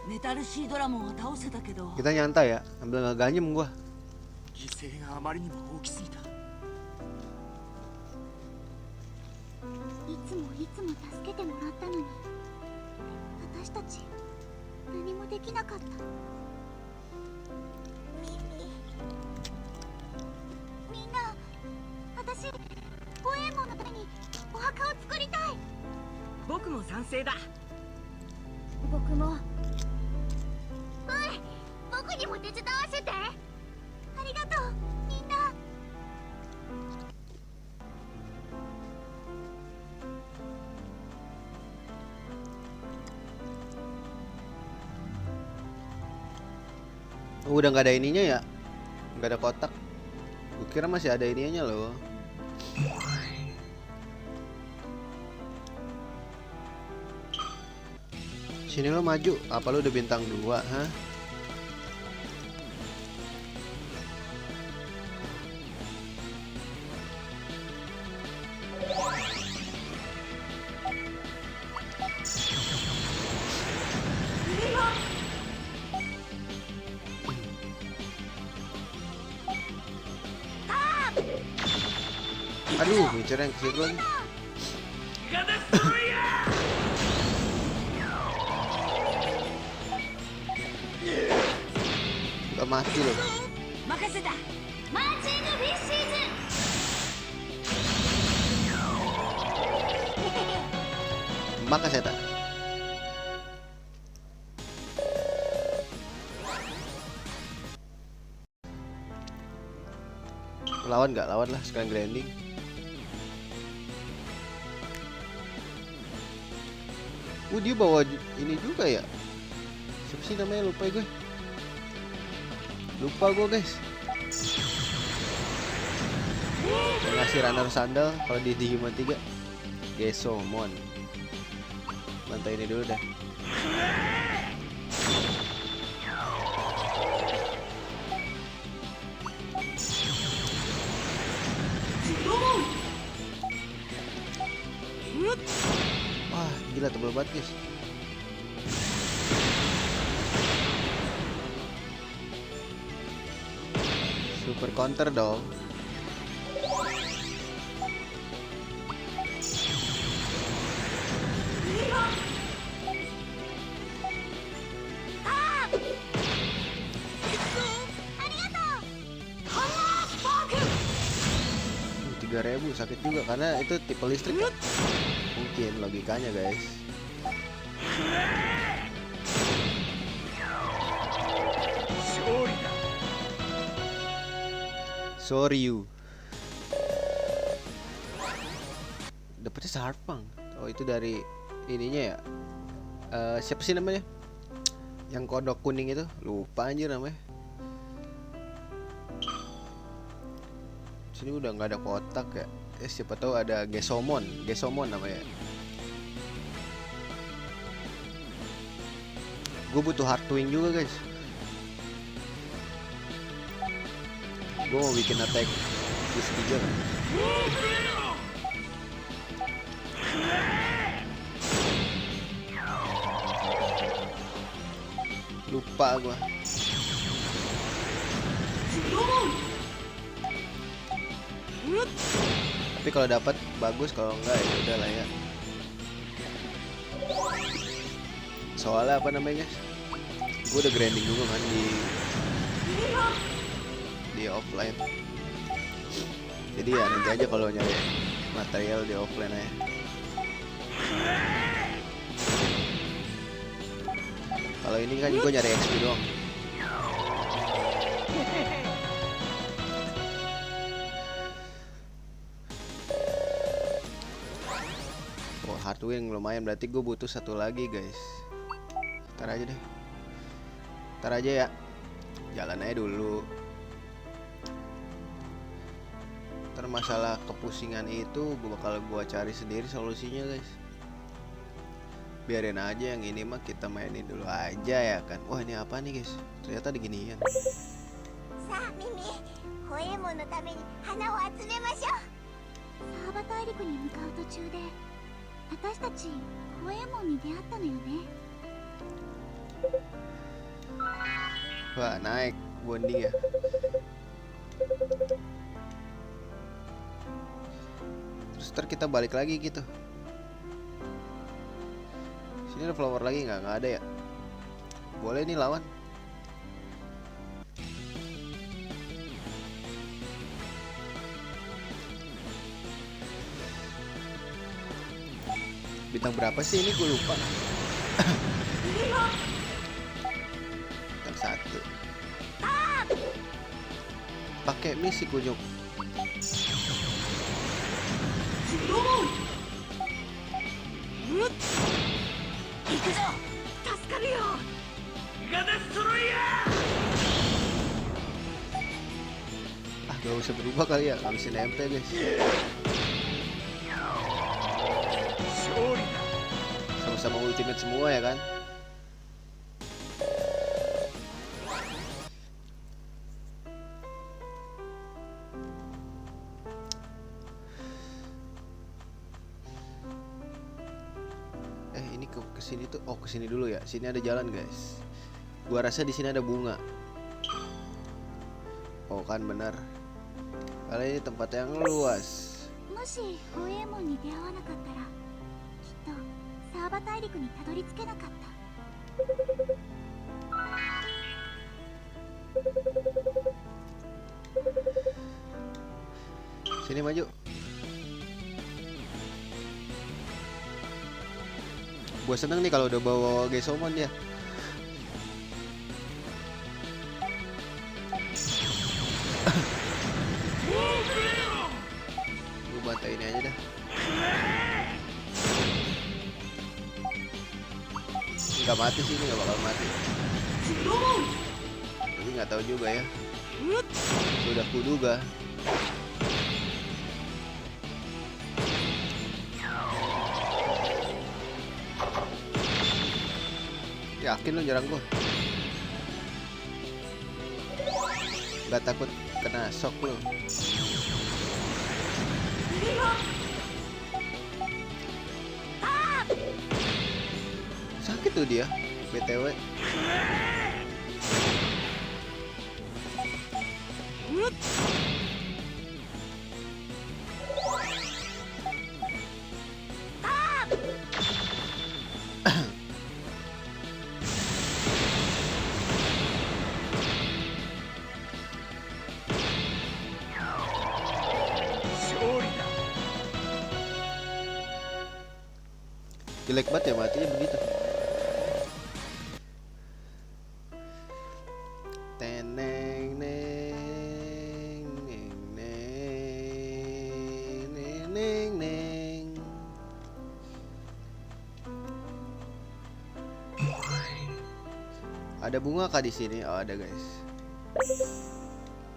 メタルシードラモンは倒せたけど、 Kita nyantai ya, ambil nggak ganyem gua. 犠牲があまりにも大きすぎた。いつもいつも助けてもらったのに、私たち何もできなかった。みんな、私ホエーモンのためにお墓を作りたい。僕も賛成だ。僕も。おい、僕にも手伝わせて。ありがとう、みんな。Udah nggak ada ininya ya, nggak ada kotak. Gue kira masih ada ininya loh. Sini lo maju, apa lo udah bintang 2, hah? Aduh, bicara yang kesibulan. Udah mati loh. 任せた。マーチングフィッシーズ。Makasih ya. Lawan nggak? Lawan lah, sekarang grinding. Dia bawa ini juga ya. Siapa sih namanya, lupa gue. Lupa gue guys. Ngasih runner sandal kalau di Digimon 3. Gesomon. Bantai ini dulu dah. Wah, gila tebel banget guys. Super counter dong. Ribu sakit juga karena itu tipe listrik ya? Mungkin logikanya guys. Sorry you. Dapetnya Sarpang. Oh itu dari ininya ya. Siapa sih namanya? Yang kodok kuning itu? Lupa anjir namanya. Sini udah nggak ada kotak ya. Siapa tahu ada Gesomon namanya. Gue butuh Heartwing juga guys. Gue mau bikin attack Disfigure. Lupa gue. Tapi kalau dapat bagus, kalau enggak ya udah lah ya. Soalnya apa namanya guys? Gue udah grinding dulu kan di offline. Jadi ya nanti aja kalau nyari material di offline aja. Kalau ini kan gue nyari XP doang. Heartwing lumayan, berarti gue butuh satu lagi guys. Ntar aja deh. Ntar aja ya. Jalan aja dulu. Ntar masalah kepusingan itu gue bakal cari sendiri solusinya guys. Biarin aja yang ini mah kita mainin dulu aja ya kan. Wah ini apa nih guys? Ternyata diginian. Sa, Mimi, Hoemonのために花を集めましょう。サーバ大陸に向かう途中で私たちホエーモンに出会ったのよね。Wah, naik bonding ya. Terus ntar kita balik lagi gitu. Sini ada flower lagi nggak? Nggak ada ya. Boleh nih lawan. Bintang berapa sih ini, gue lupa. Bintang 1. Pakai misi kunyuk. 行くぞ。助かるよ。ガデストロイヤー。 Ah, gak usah berubah kali ya, habisin MP guys. 勝利だ。 Sama-sama ultimate semua ya kan. Ini ke sini tuh. Oh, ke sini dulu ya. Sini ada jalan guys. Gua rasa di sini ada bunga. Oh kan benar. Kali ini tempat yang luas. もしホエーモンに出会わなかったらきっとサーバ大陸にたどり着けなかった。 Sini maju. Gua seneng nih kalau udah bawa Gesomon dia. Gua bantai ini aja dah. Nggak mati sih, ini nggak bakal mati. Tapi nggak tahu juga ya. Sudah kuduga. Yakin lu nyerang gua? Gak takut kena shock lu? Sakit tuh dia, BTW. Jelek banget ya matinya begitu. Teneng neng neng neng neng neng neng. Ada bunga kah di sini? Oh, ada guys.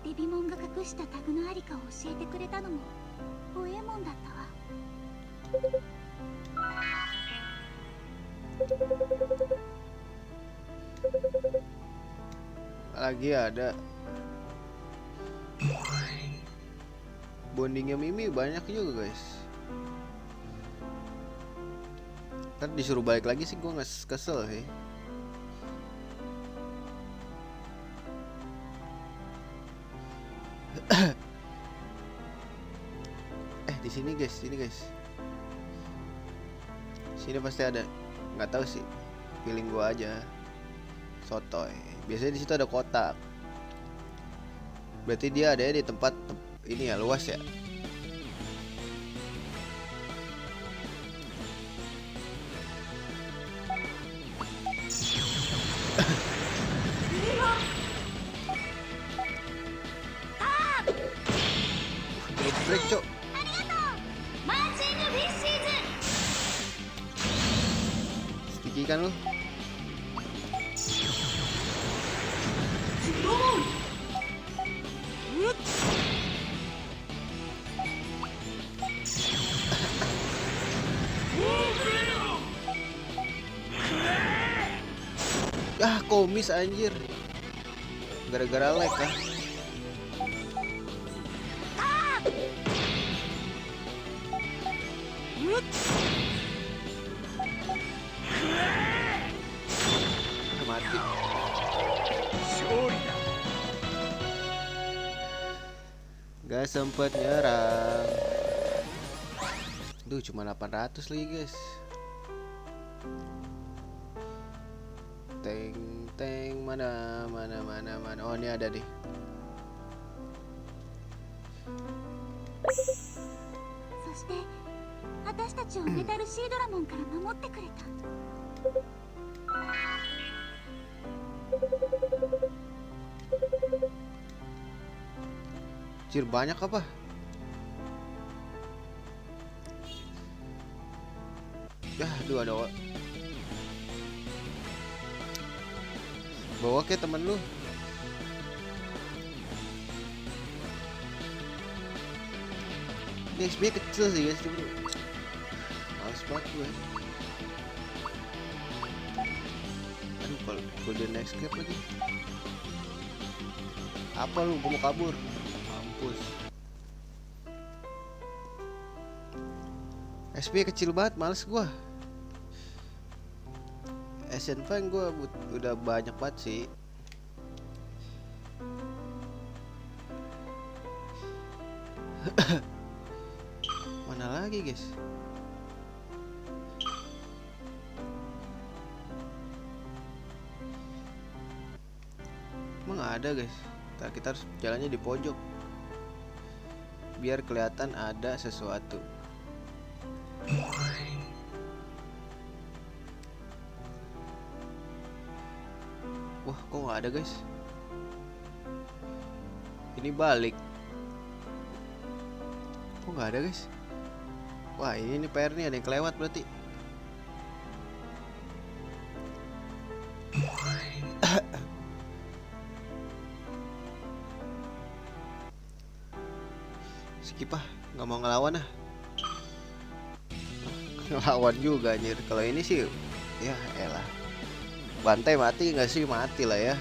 デビモンが隠したタグのありかを教えてくれたのもホエーモンだったわ。 Lagi ada bondingnya Mimi banyak juga guys. Kan disuruh balik lagi sih, gue nggak kesel sih. Di sini guys, sini guys. Sini pasti ada. Nggak tahu sih, feeling gua aja. Sotoy. Biasanya di situ ada kotak. Berarti dia ada di tempat ini ya, luas ya. Break, cok. Sticky kan lu? Ah, komis anjir. Gara-gara lag ah. Mati. 勝利だ。 Gak sempet nyerang. Duh, cuma 800 lagi guys. Teng mana. Oh, ini ada deh. そして私たちをメタルシードラモンから守ってくれた。 Cir, banyak apa? Ya, aduh ada. Bawa ke temen lu. Ini XP kecil sih guys, bro. Males banget gue. Aduh, kalau golden escape lagi. Apa lu? Gue mau kabur. Mampus. SP kecil banget, males gua. Asian Fang gua udah banyak banget sih. Mana lagi guys? Emang ada guys? Nah, kita harus jalannya di pojok biar kelihatan ada sesuatu. Wah, kok nggak ada guys? Ini balik. Kok nggak ada guys? Wah, ini PR nih, ada yang kelewat berarti. Skip ah, nggak mau ngelawan ah. Ngelawan juga anjir. Kalau ini sih, ya elah. Bantai mati nggak sih? Mati lah ya.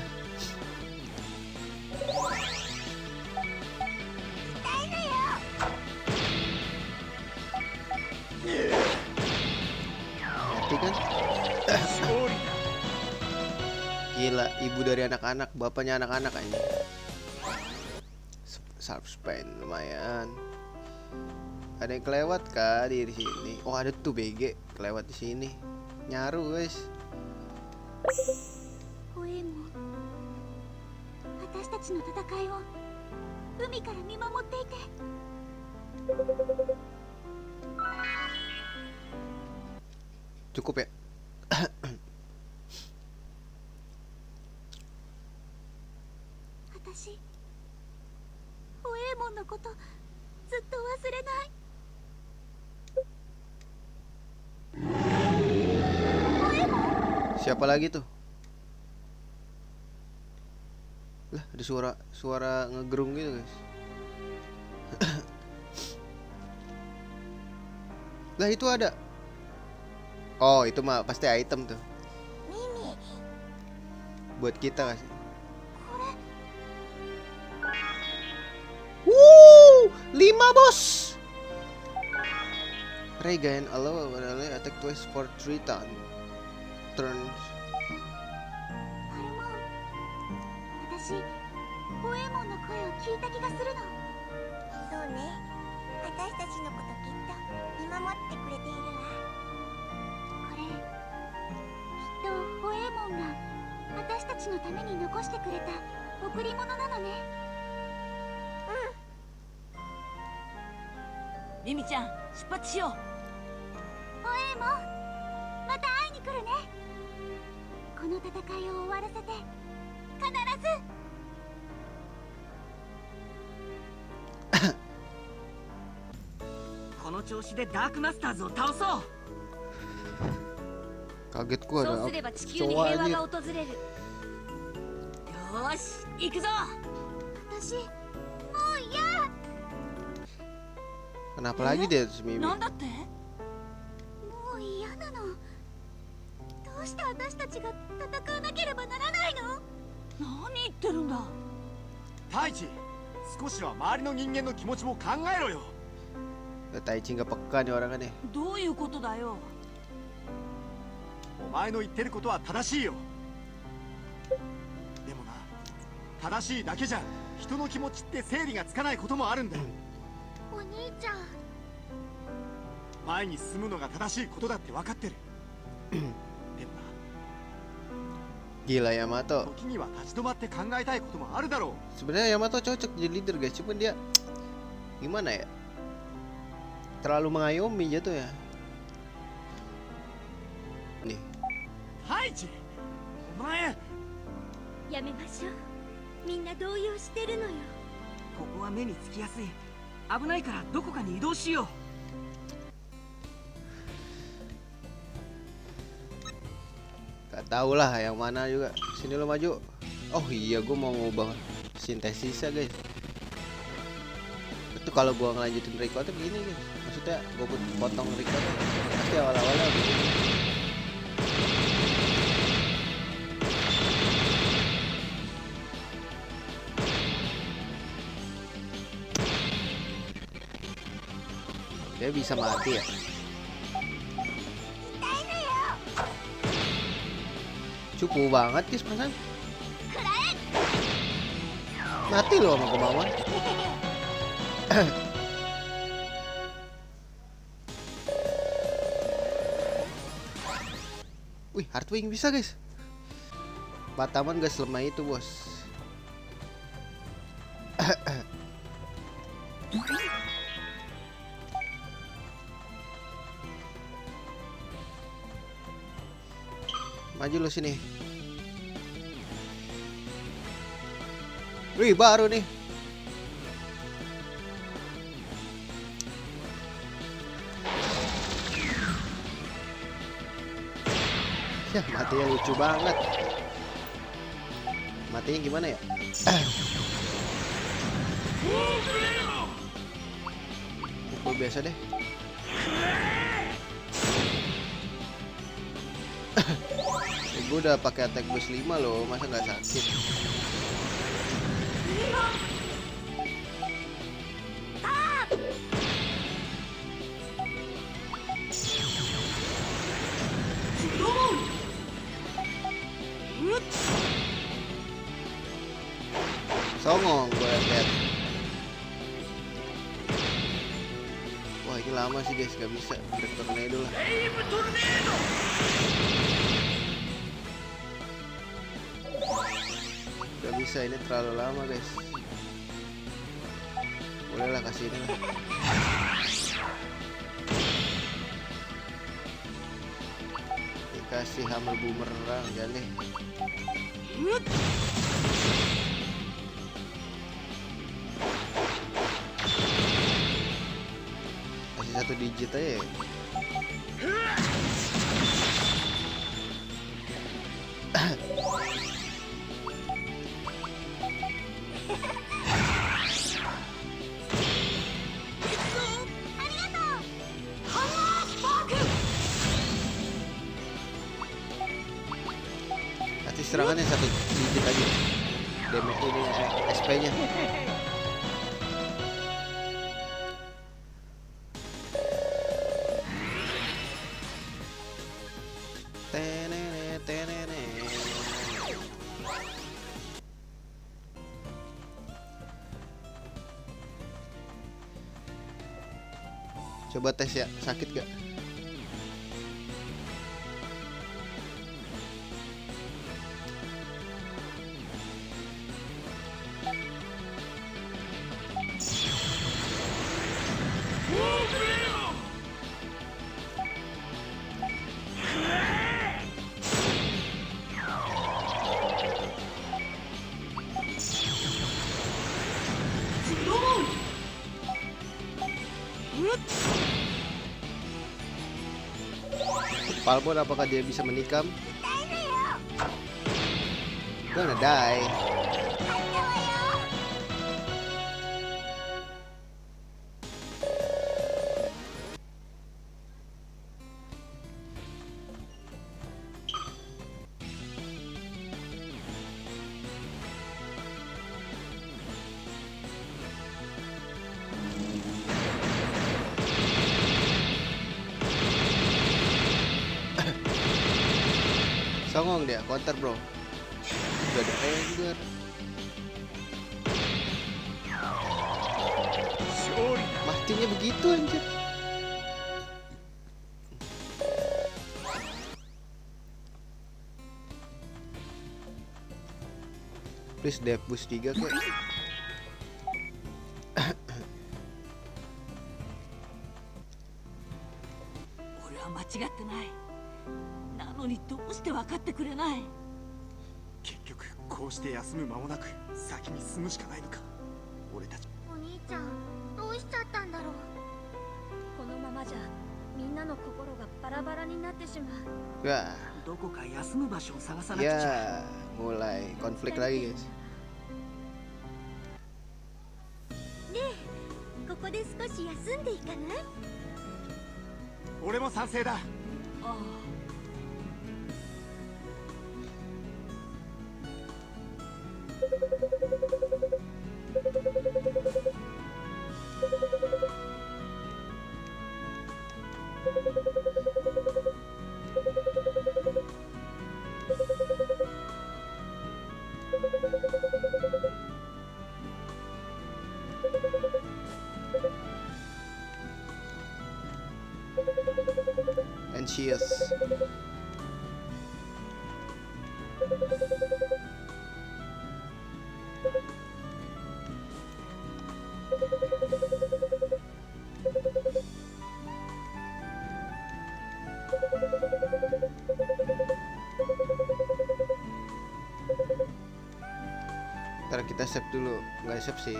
Mati kan? Gila, ibu dari anak-anak, bapaknya anak-anak aja. Subspain lumayan. Ada yang kelewat kah di sini? Oh, ada tuh BG kelewat di sini. Nyaru guys. ホエーモン、私たちの戦いを海から見守っていて。 Cukup ya. 私、ホエーモンのことずっと忘れない。 Siapa lagi tuh? Lah, ada suara ngegerung gitu guys. Lah, itu ada. Oh, itu mah pasti item tuh. Buat kita kasih. Wuh, 5 bos. Regain allow attack twice for 3 turns. パルモン、私、ホエーモンの声を聞いた気がするの。そうね、私たちのこときっと見守ってくれているわ。これ、きっとホエーモンが私たちのために残してくれた贈り物なのね。ミミちゃん、出発しよう。ホエーモン、また会いに来るね。この戦いを終わらせて必ず。この調子でダークマスターズを倒そう。 Kaget gua そう ada すれば地球に cowok 平和 anjir. が訪れる。よーし、行くぞ。私、もう嫌。 Kenapa lagi dia Mimi? なんだって？もう嫌なの。どうして私たちが戦わなければならないの？何言ってるんだ。太一、少しは周りの人間の気持ちも考えろよ。 Taichi nggak peka nih orang kan nih. どういうことだよ。お前の言ってることは正しいよ。でも正しいだけじゃ人の気持ちって整理がつかないこともあるんだよ。お兄ちゃん。前に進むのが正しいことだって分かってる。でも Gila な、 Yamato. 時には立ち止まって考えたいこともあるだろう。 Sebenarnya Yamato cocok jadi leader guys, cuman dia gimana ya? Terlalu mengayomi jatuh ya. Nih. ハイジ、お前。やめましょう。みんな動揺してるのよ。ここは目につきやすい。危ないからどこかに移動しよう。Gak tau lah yang mana juga. Sini lo maju. Oh iya, gue mau ngubah sintesisnya guys. Itu kalau gue ngelanjutin recordnya begini guys. Maksudnya gue potong recordnya pasti awal-awalnya begini. Dia bisa mati ya. Cukup banget guys perasaan. Mati loh sama kemauan. Wih, Heartwing bisa guys. Bataman gak selemah itu bos. Maju lo sini. Wih, baru nih. Ya, matinya lucu banget. Matinya gimana ya? Pukul biasa deh. Gue udah pakai attack boost 5 loh, masa nggak sakit? Songong gue lihat. Wah ini lama sih guys, gak bisa. Break tornado lah. Gak bisa, ini terlalu lama guys. Bolehlah kasih ini lah. Dikasih hammer boomerang jadi. Kasih 1 digit aja ya. Kasih serangannya 1 digit aja. Damage ini SP nya. Coba tes ya, sakit gak? Palbon apakah dia bisa menikam? Gonna die. Songong dia, counter bro. Udah ada anger. 通り Matinya begitu anjir. Please Dev boost 3 kek. 俺は間違ってない。なのにどうして分かってくれない。結局こうして休む間もなく先に進むしかないのか。俺たちお兄ちゃんどうしちゃったんだろう。このままじゃみんなの心がバラバラになってしまう。 Wah, どこか休む場所を探さなくちゃ。 ya mulai konflik lagi guys. ねえここで少し休んでいかない？俺も賛成だ。ああ。 Anxious. Ntar kita save dulu, nggak save sih.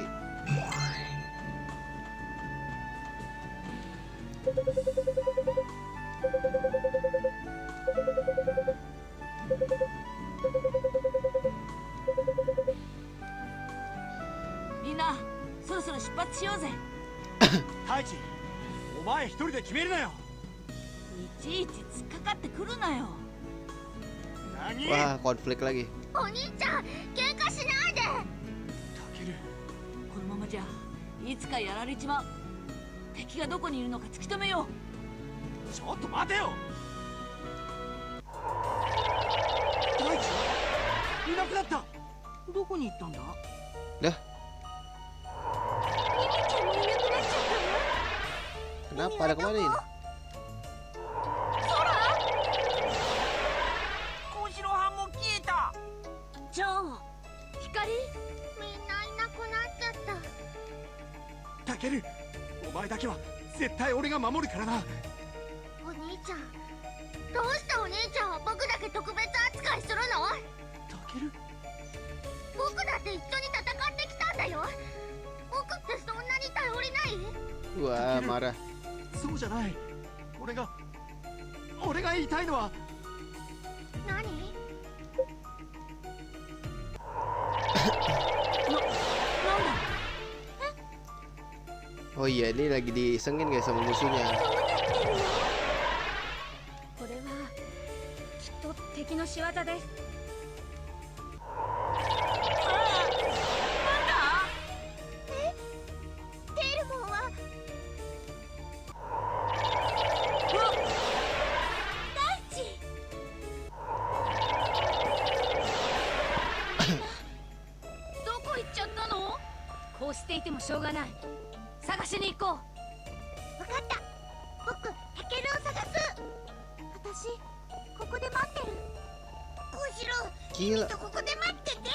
Mina, そろそろ出発しようぜ。太一、お前一人で決めるなよ。いちいち突っかかってくるなよ。何？ Wah, konflik lagi. お兄ちゃん喧嘩しないで。タケル、このままじゃいつかやられちまう。敵がどこにいるのか突き止めよう。ちょっと待てよ。太一、いなくなった。どこに行ったんだ？ Dah, ミミちゃんもいなくなっちゃった kenapa ada kemarin? 小次郎班も消えた。ジョン、光？みんないなくなっちゃった。タケル、お前だけは絶対俺が守るからな。お兄ちゃんどうしてお兄ちゃんは僕だけ特別扱いするの？タケル、僕だって一緒に戦ってきたんだよ。僕ってそんなに頼りない？ Wah, marah. そうじゃない。俺が言いたいのは。何？ Oh iya, ini lagi disengin guys sama musuhnya. これはきっと敵の仕業です。テールモンは大地。どこ行っちゃったの？こうしていてもしょうがない。探しに行こう。わかった。僕タケルを探す。私ここで待ってる。小次郎、 Gila. ここで待ってて。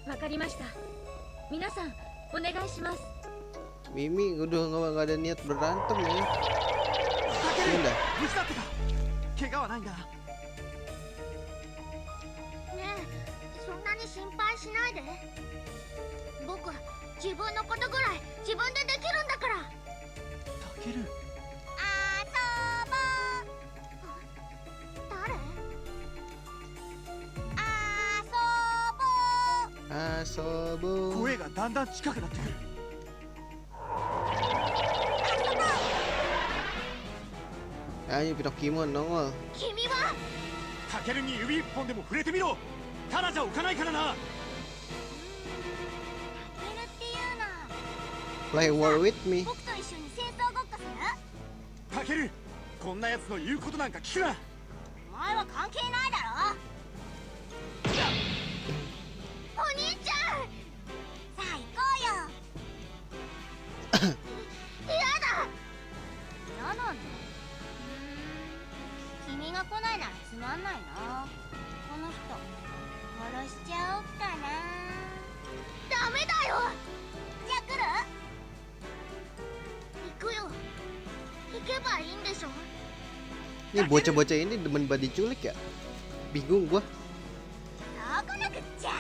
わかりました。皆さんお願いします。 Mimi udah nggak ada niat berantem ya. タケル、 Sudah. 無事だったか。怪我はないんだ。ねえ、そんなに心配しないで。僕自分のことぐらい自分でできるんだから。タケル、あそぼう。誰？あそぼう。 Asobo. 声がだんだん近くなってくる。 Ayo Pinocchimon nongol. 君は？タケルに指一本でも触れてみろ。ただじゃ置かないからな。タケルっていうの。 Play war with me. 僕と一緒に戦争ごっこする？タケル、こんな奴の言うことなんか聞くな。お前は関係ないだろ。お兄ちゃん、さあ行こうよ。かんないな。この人殺しちゃおうかな。ダメだよ。じゃあ来る？行くよ。行けばいいんでしょ。 Ini bocah-bocah ini demen banget diculik ya? Bingung gua. そうこなくっちゃ。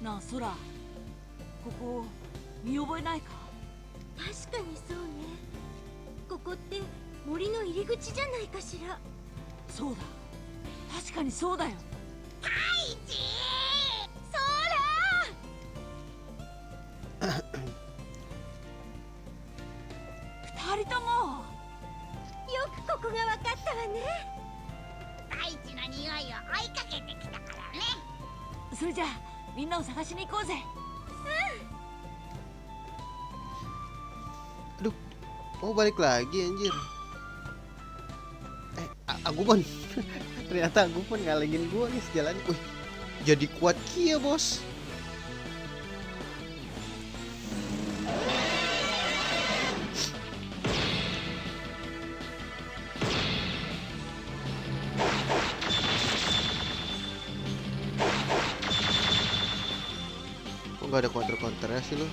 なあソラ、ここ見覚えないか？確かにそうね。ここって森の入り口じゃないかしら。そうだ、確かにそうだよ。太一、そ二人とも。よくここがわかったわね。太一の匂いを追いかけてきたからね。それじゃあみんなを探しに行こうぜ。Aduh, mau balik lagi anjir. Agumon. Ternyata Agumon ngalengin gua nih sejalan. Wih, jadi kuat kia, bos. Kok gak ada counter-counternya sih lo?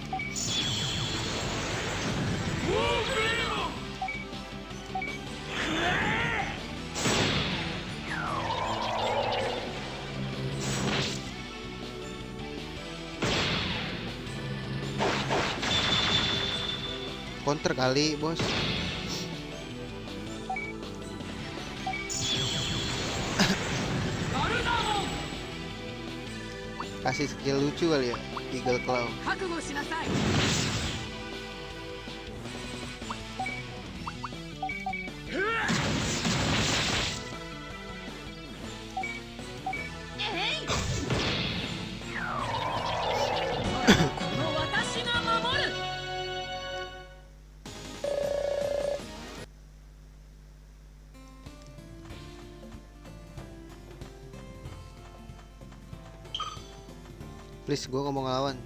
Counter kali, bos. Kasih skill lucu kali ya, Eagle Claw. 覚悟しなさい。この私が守る。Please, gua ngomong ngelawan.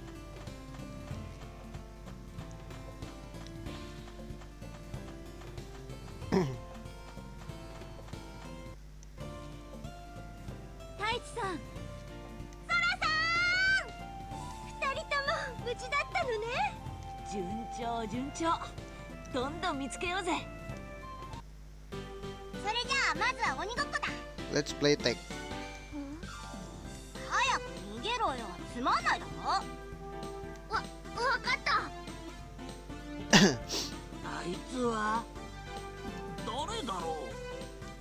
Taich-san! 無事だったのね。順調順調。どんどん見つけようぜ。それじゃあまずは鬼ごっこだ。 Let's play tag. 早く逃げろよ。つまんないだろ。わかった。あいつは誰だろう。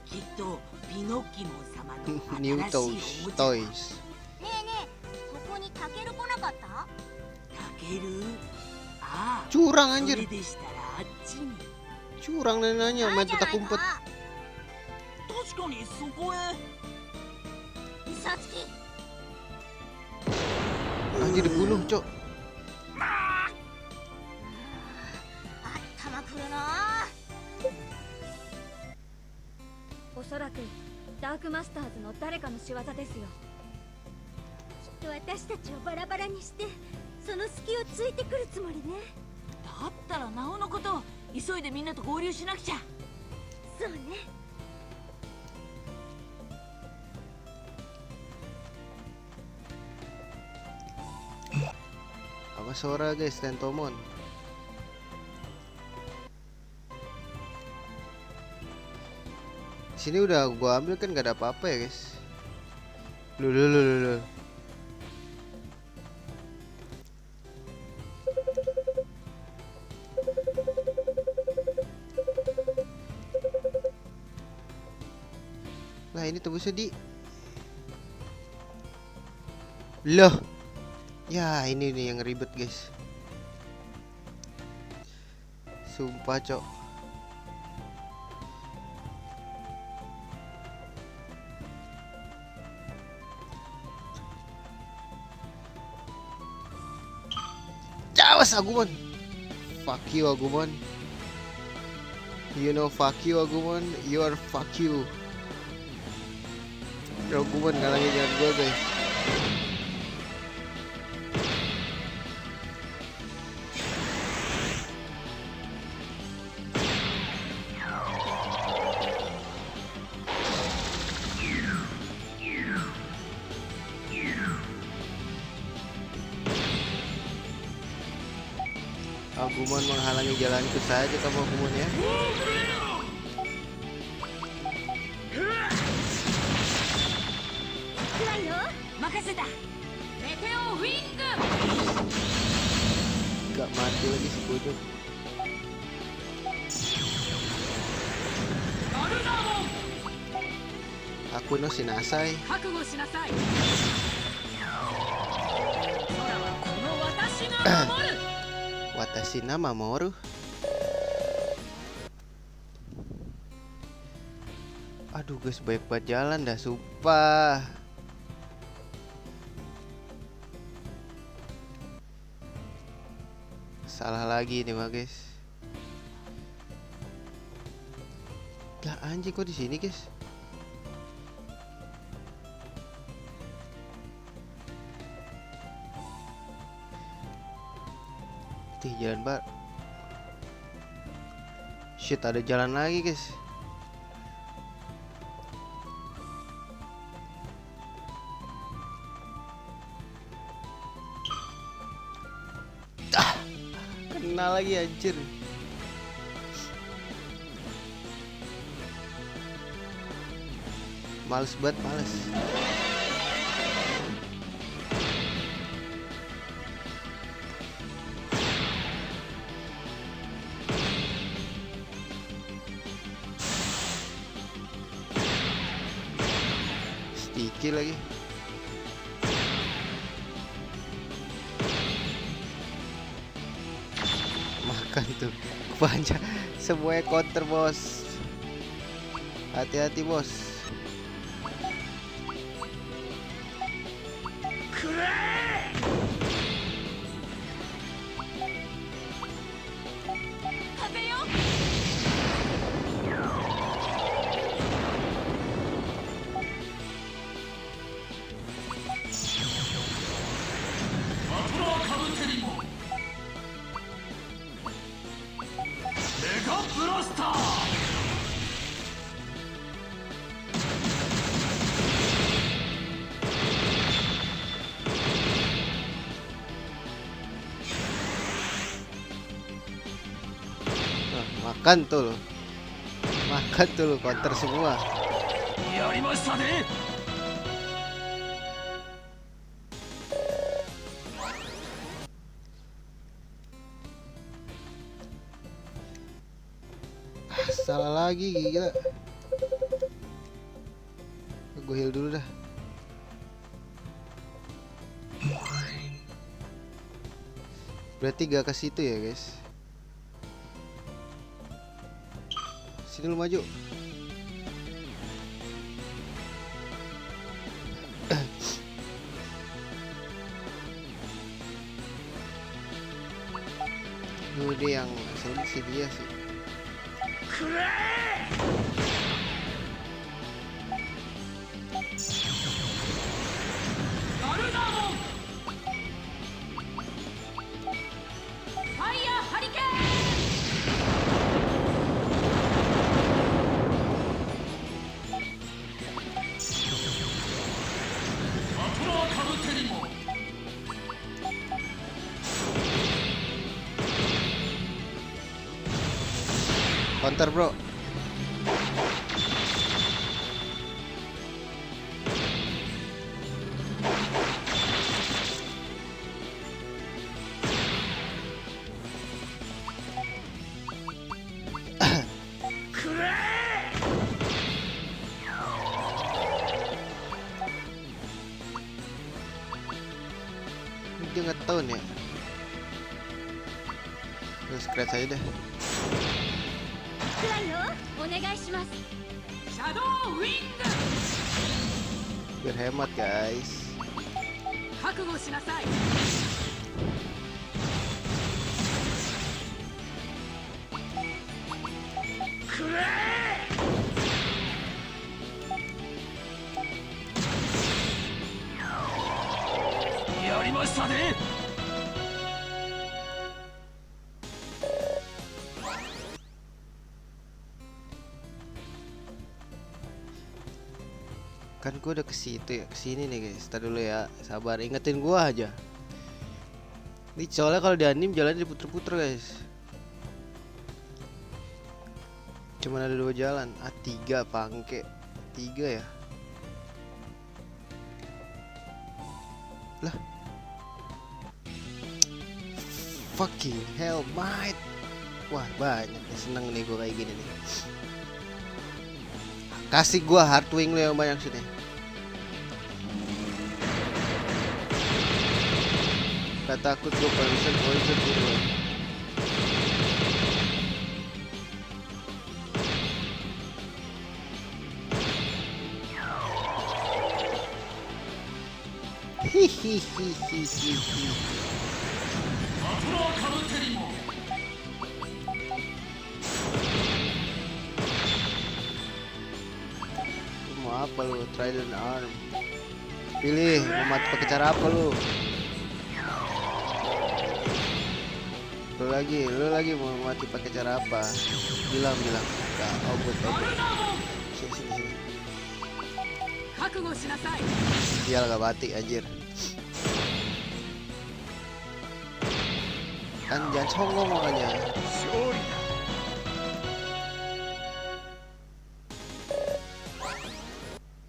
きっとピノキモ様の New 新しいおもちゃ。 toys. ねえねえ、ここにタケル来なかった？タケル。ああ。 Curang そ anjir. れでしたらあっちに。 Curang nanya ない main じゃない petak の。 umpet. 確かにそこへ。さつき。 Anjir dibunuh, cok. 頭くるな。おそらくダークマスターズの誰かの仕業ですよ。きっと私たちをバラバラにしてその隙をついてくるつもりね。だったらなおのこと急いでみんなと合流しなくちゃ。そうね。Apa Sora guys, Tentomon. Sini udah gua ambil kan gak ada apa-apa ya guys. Loh. Lah ini tembusnya di. Loh. Ya ini nih yang ribet guys. Sumpah cok. Jawas Agumon. Fuck you Agumon. You know fuck you Agumon. You are fuck you. Agumon ngalangin dengan gue guys. Agumon menghalangi jalanku saja kamu Agumon ya. Gak mati lagi si bodoh. Aku no Shinasai. 覚悟しなさい。空はこの私が守る。 Watashi na Mamoru. Aduh guys, banyak banget jalan dah, sumpah. Salah lagi nih mah guys. Lah anjing kok di sini guys? Jalan bar. Shit, ada jalan lagi guys. Kena lagi anjir. Males banget, males. Sticky lagi. Makan tuh kepanjang. Semuanya counter bos. Hati-hati bos. Makan tuh lo. Makan tuh lo, counter semua. Salah lagi gila. Gue heal dulu dah. Berarti gak ke situ ya guys. Sini lu maju. Ini yang asal si dia sih. Counter bro. Dia nggak tahu nih. Terus scratch aja deh. Biar hemat guys. Kan gue udah ke situ ya, kesini nih guys. Tar dulu ya, sabar, ingetin gua aja. Ini soalnya kalau di anime jalan diputer-puter guys. Cuman ada 2 jalan. Ah 3 pangke. 3 ya. Lah. Fucking hell mate. Wah banyak nih, seneng nih gue kayak gini nih. Kasih gua Heartwing lu yang banyak sini. Gak takut gue poison gitu. Hihihihihihi. Mau apa lu? Trident Arm. Pilih mau mati pakai cara apa lu? Lu lagi mau mati pakai cara apa? Bilang. Gak, obat. Sini. Dia gak mati anjir. Kan jangan songong makanya.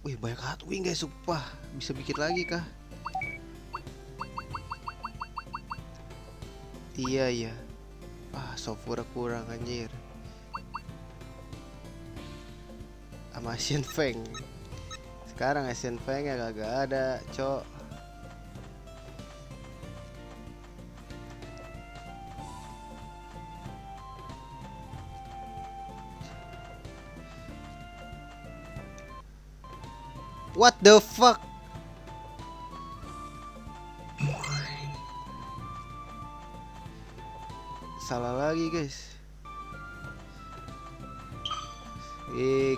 Wih banyak Heartwing guys, sumpah. Bisa bikin lagi kah? Iya. Ah, software kurang anjir. Sama Asian Feng. Sekarang Asian Feng ya kagak ada, cok. What the fuck? Salah lagi guys.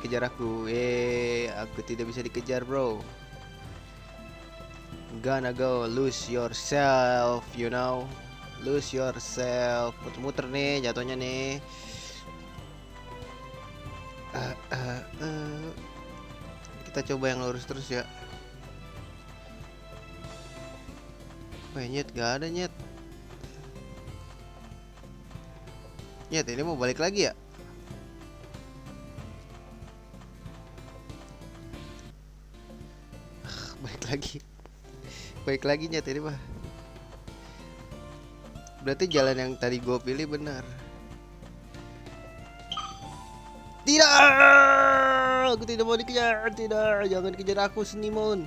Kejar aku. Aku tidak bisa dikejar bro. Gonna go lose yourself, you know. Lose yourself. Muter-muter nih jatuhnya nih. Kita coba yang lurus terus ya. Nyet gak ada nyet. Nyet ini mau balik lagi ya? Balik lagi nyet ini mah. Berarti jalan yang tadi gue pilih benar. Tidak, aku tidak mau dikejar. Tidak, jangan kejar aku Senimon.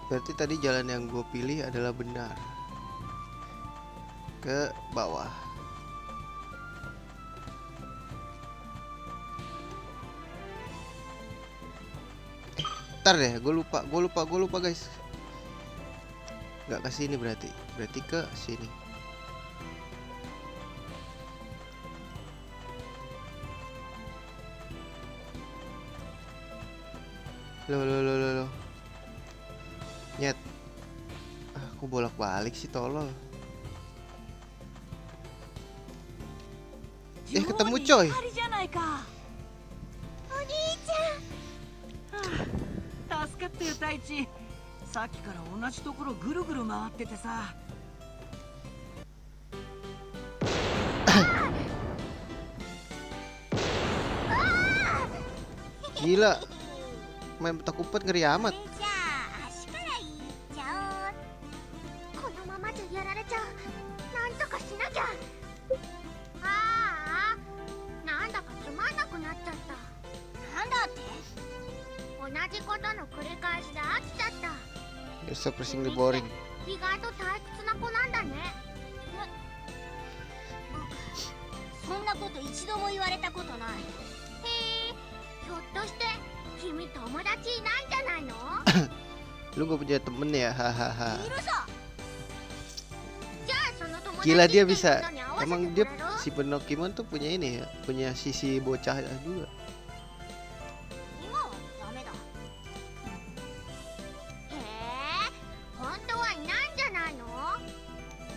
Berarti tadi jalan yang gue pilih adalah benar. Ke bawah. Ntar deh, gue lupa guys. Nggak ke sini berarti ke sini. Lo. Nyet. Aku bolak-balik sih tolol. Ketemu coy. Gila. Main petak umpet ngeri amat. じゃあ足からいっちゃおう。このままじゃやられちゃう。なんとかしなきゃ。ああ、なんだかつまんなくなっちゃった。なんだって？同じことの繰り返しで飽きちゃった。You're so pressingly boring. 意外と退屈な子なんだね。そんなこと一度も言われたことない。へえ、ひょっとして君友達いないんじゃないの？ Lu gak punya temen ya, hahaha. いるさ。じゃあその友達 Gila dia って bisa. いうのに合わせて Emang も dia らえる？ si Pinocchio tuh punya ini ya, punya sisi bocah juga. 今はダメだ。へえ、本当はいないんじゃないの？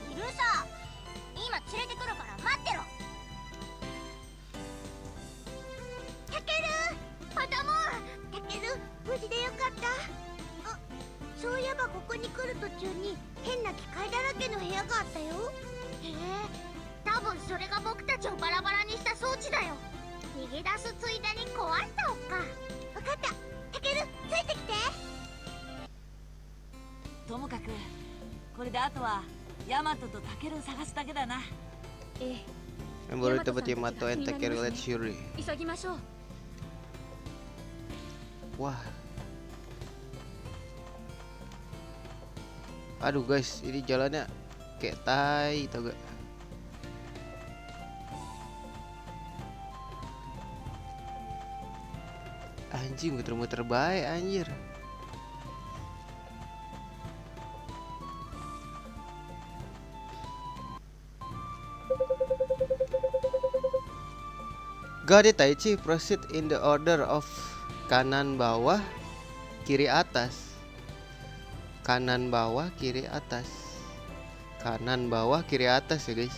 いるさ。今連れてくるから待ってろ。タケル、子供。タケル、無事でよかった。あ、そういえばここ中に変な機械だらけの部屋があったよ。へえ、多分それが僕たちをバラバラにした装置だよ。逃げ出すついでに壊したおっか。分かった、タケルついてきて。ともかくこれであとはヤマトとタケルを探すだけだな。ええ、 Yang baru dapat Yamato and Takeru Let's Shuri. 急ぎましょう。 Wah. Aduh guys, ini jalannya kayak tai, tau gak? Anjing, muter-muter baik anjir. Got it, Taichi. Proceed in the order of kanan bawah, kiri atas. Kanan bawah, kiri atas. Kanan bawah, kiri atas ya guys.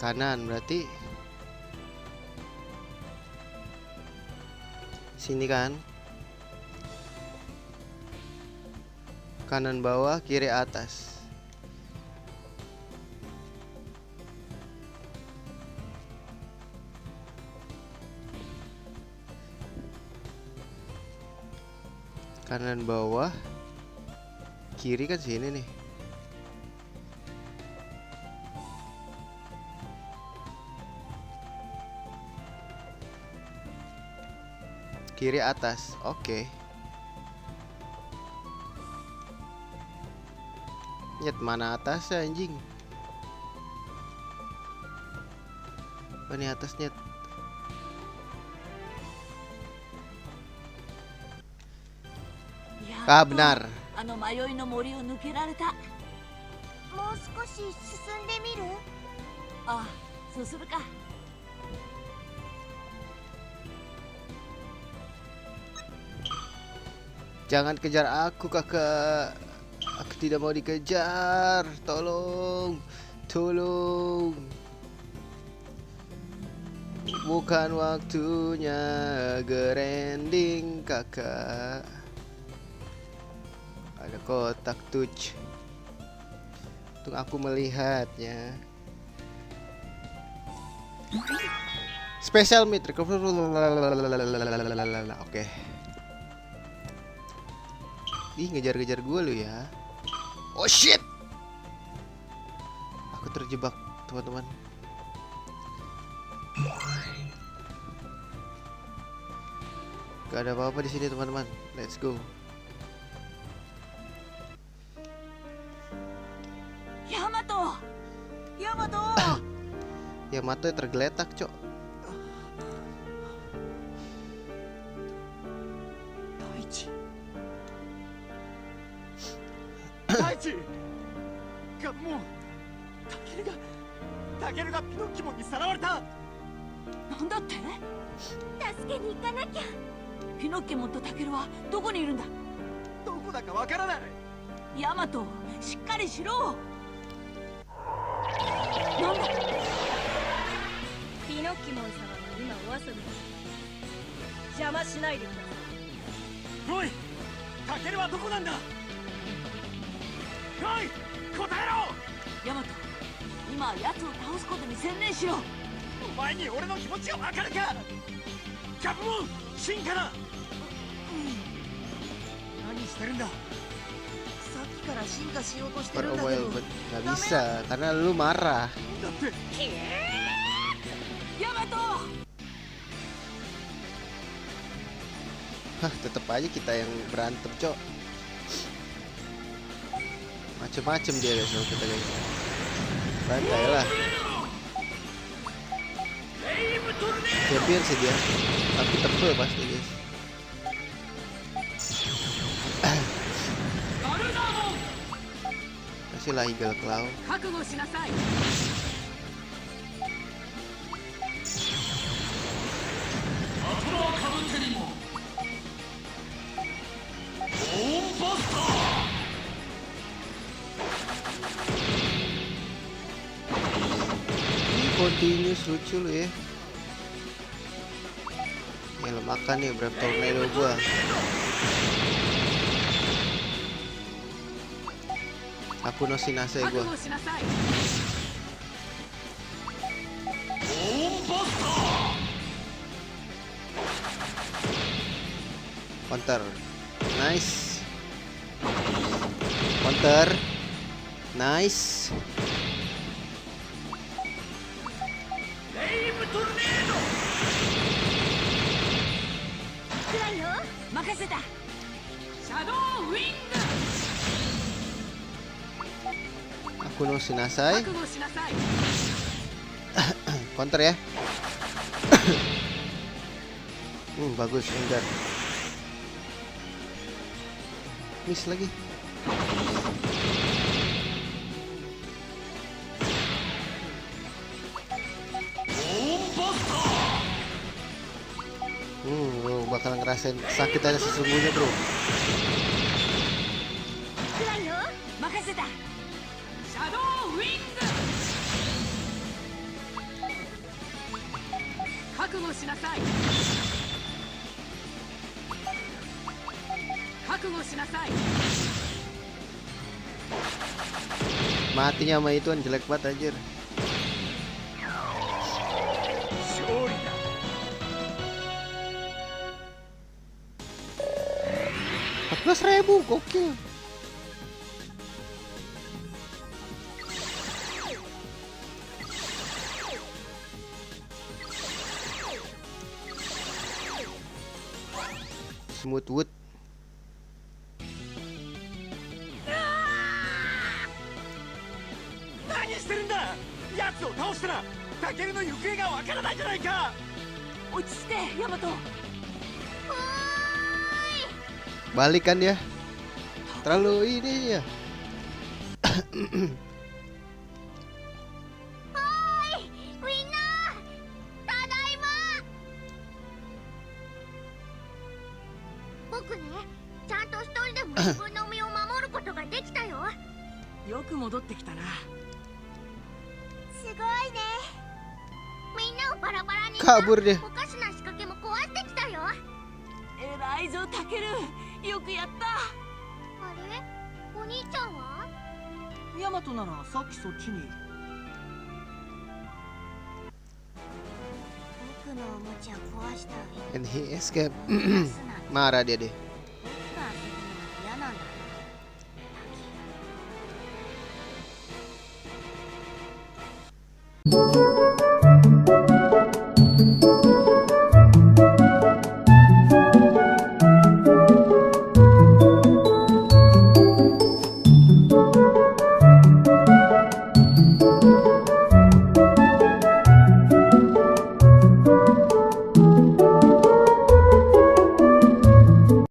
Kanan berarti sini kan. Kanan bawah, kiri atas. Kanan bawah, kiri kan sini nih. Kiri atas, oke. Nyet, mana atasnya anjing? Oh, ini atasnya. Ah, benar. あの迷いの森を抜けられた。もう少し進んでみる？ああ、そうするか。 Jangan kejar aku, kakak. Aku tidak mau dikejar. Tolong. Tolong. Bukan waktunya grinding, kakak. Ada kotak touch. Untuk aku melihatnya. Special meat recover. Oke. Ih, ngejar-ngejar gue lu ya. Oh shit. Aku terjebak, teman-teman. Gak ada apa-apa di sini, teman-teman. Let's go. Yamato. Yamato. Yamato tergeletak, cok. Daichi. Daichi. もうタケルがピノッキモンにさらわれた。なんだって？助けに行かなきゃ。ピノッキモンとタケルはどこにいるんだ？どこだかわからない。ヤマト、しっかりしろ。なんだ？ピノッキモン様は今お遊びです。邪魔しないでください。おい、タケルはどこなんだ。おい、答えろ。ヤマト、今は奴を倒すことに専念しろ。お前に俺の気持ちがわかるか。キャプモン、進化だ。何してるんだ。さっきから進化しようとしてるんだけど。 Gak bisa karena lu marah. だってヤマト。 Hah, tetep aja kita yang berantem, cok. Macem-macem dia guys sama kita guys. Bantai lah. Champion sih dia. Tapi tebel pasti guys. Kasih lah Eagle Claw. 覚悟しなさい。 Ini continuous lucu lu ya. Ya makan nih Brave Tornado gua. Aku no Shinase 覚 gua. 悟しなさい。 Counter. Nice. Counter. Nice. くらいよ。任せた。シャドウウィン Aku no グ Shinase. 覚悟しなさい。 Counter ya. Bagus Enggar. Miss lagi. Lo bakal ngerasain sakit aja sesungguhnya bro. くらいよ。任せた。シャドウウィング覚悟しなさい。覚悟しなさい。 Matinya sama ituan jelek banget anjir. 勝利だ。 14.000 gokil. Smoothwood. 何してるんだ。奴を倒したらタケルの行方がわからないじゃないか。落ち着けヤマト。 Balik kan dia. Terlalu ini ya. みんな、ただいま。僕ね、ちゃんと一人でも自分の身を守ることができたよ。よく戻ってきたな。すごいね。みんなをバラバラに Kabur dia. おかしな仕掛けも壊してきたよ。あ偉いぞタケル。よくやった。れ、お兄ちゃんは？ヤマトならさっきそっちに。僕のおもちゃ壊した And he escape. 上に出すなんて Marah dia deh.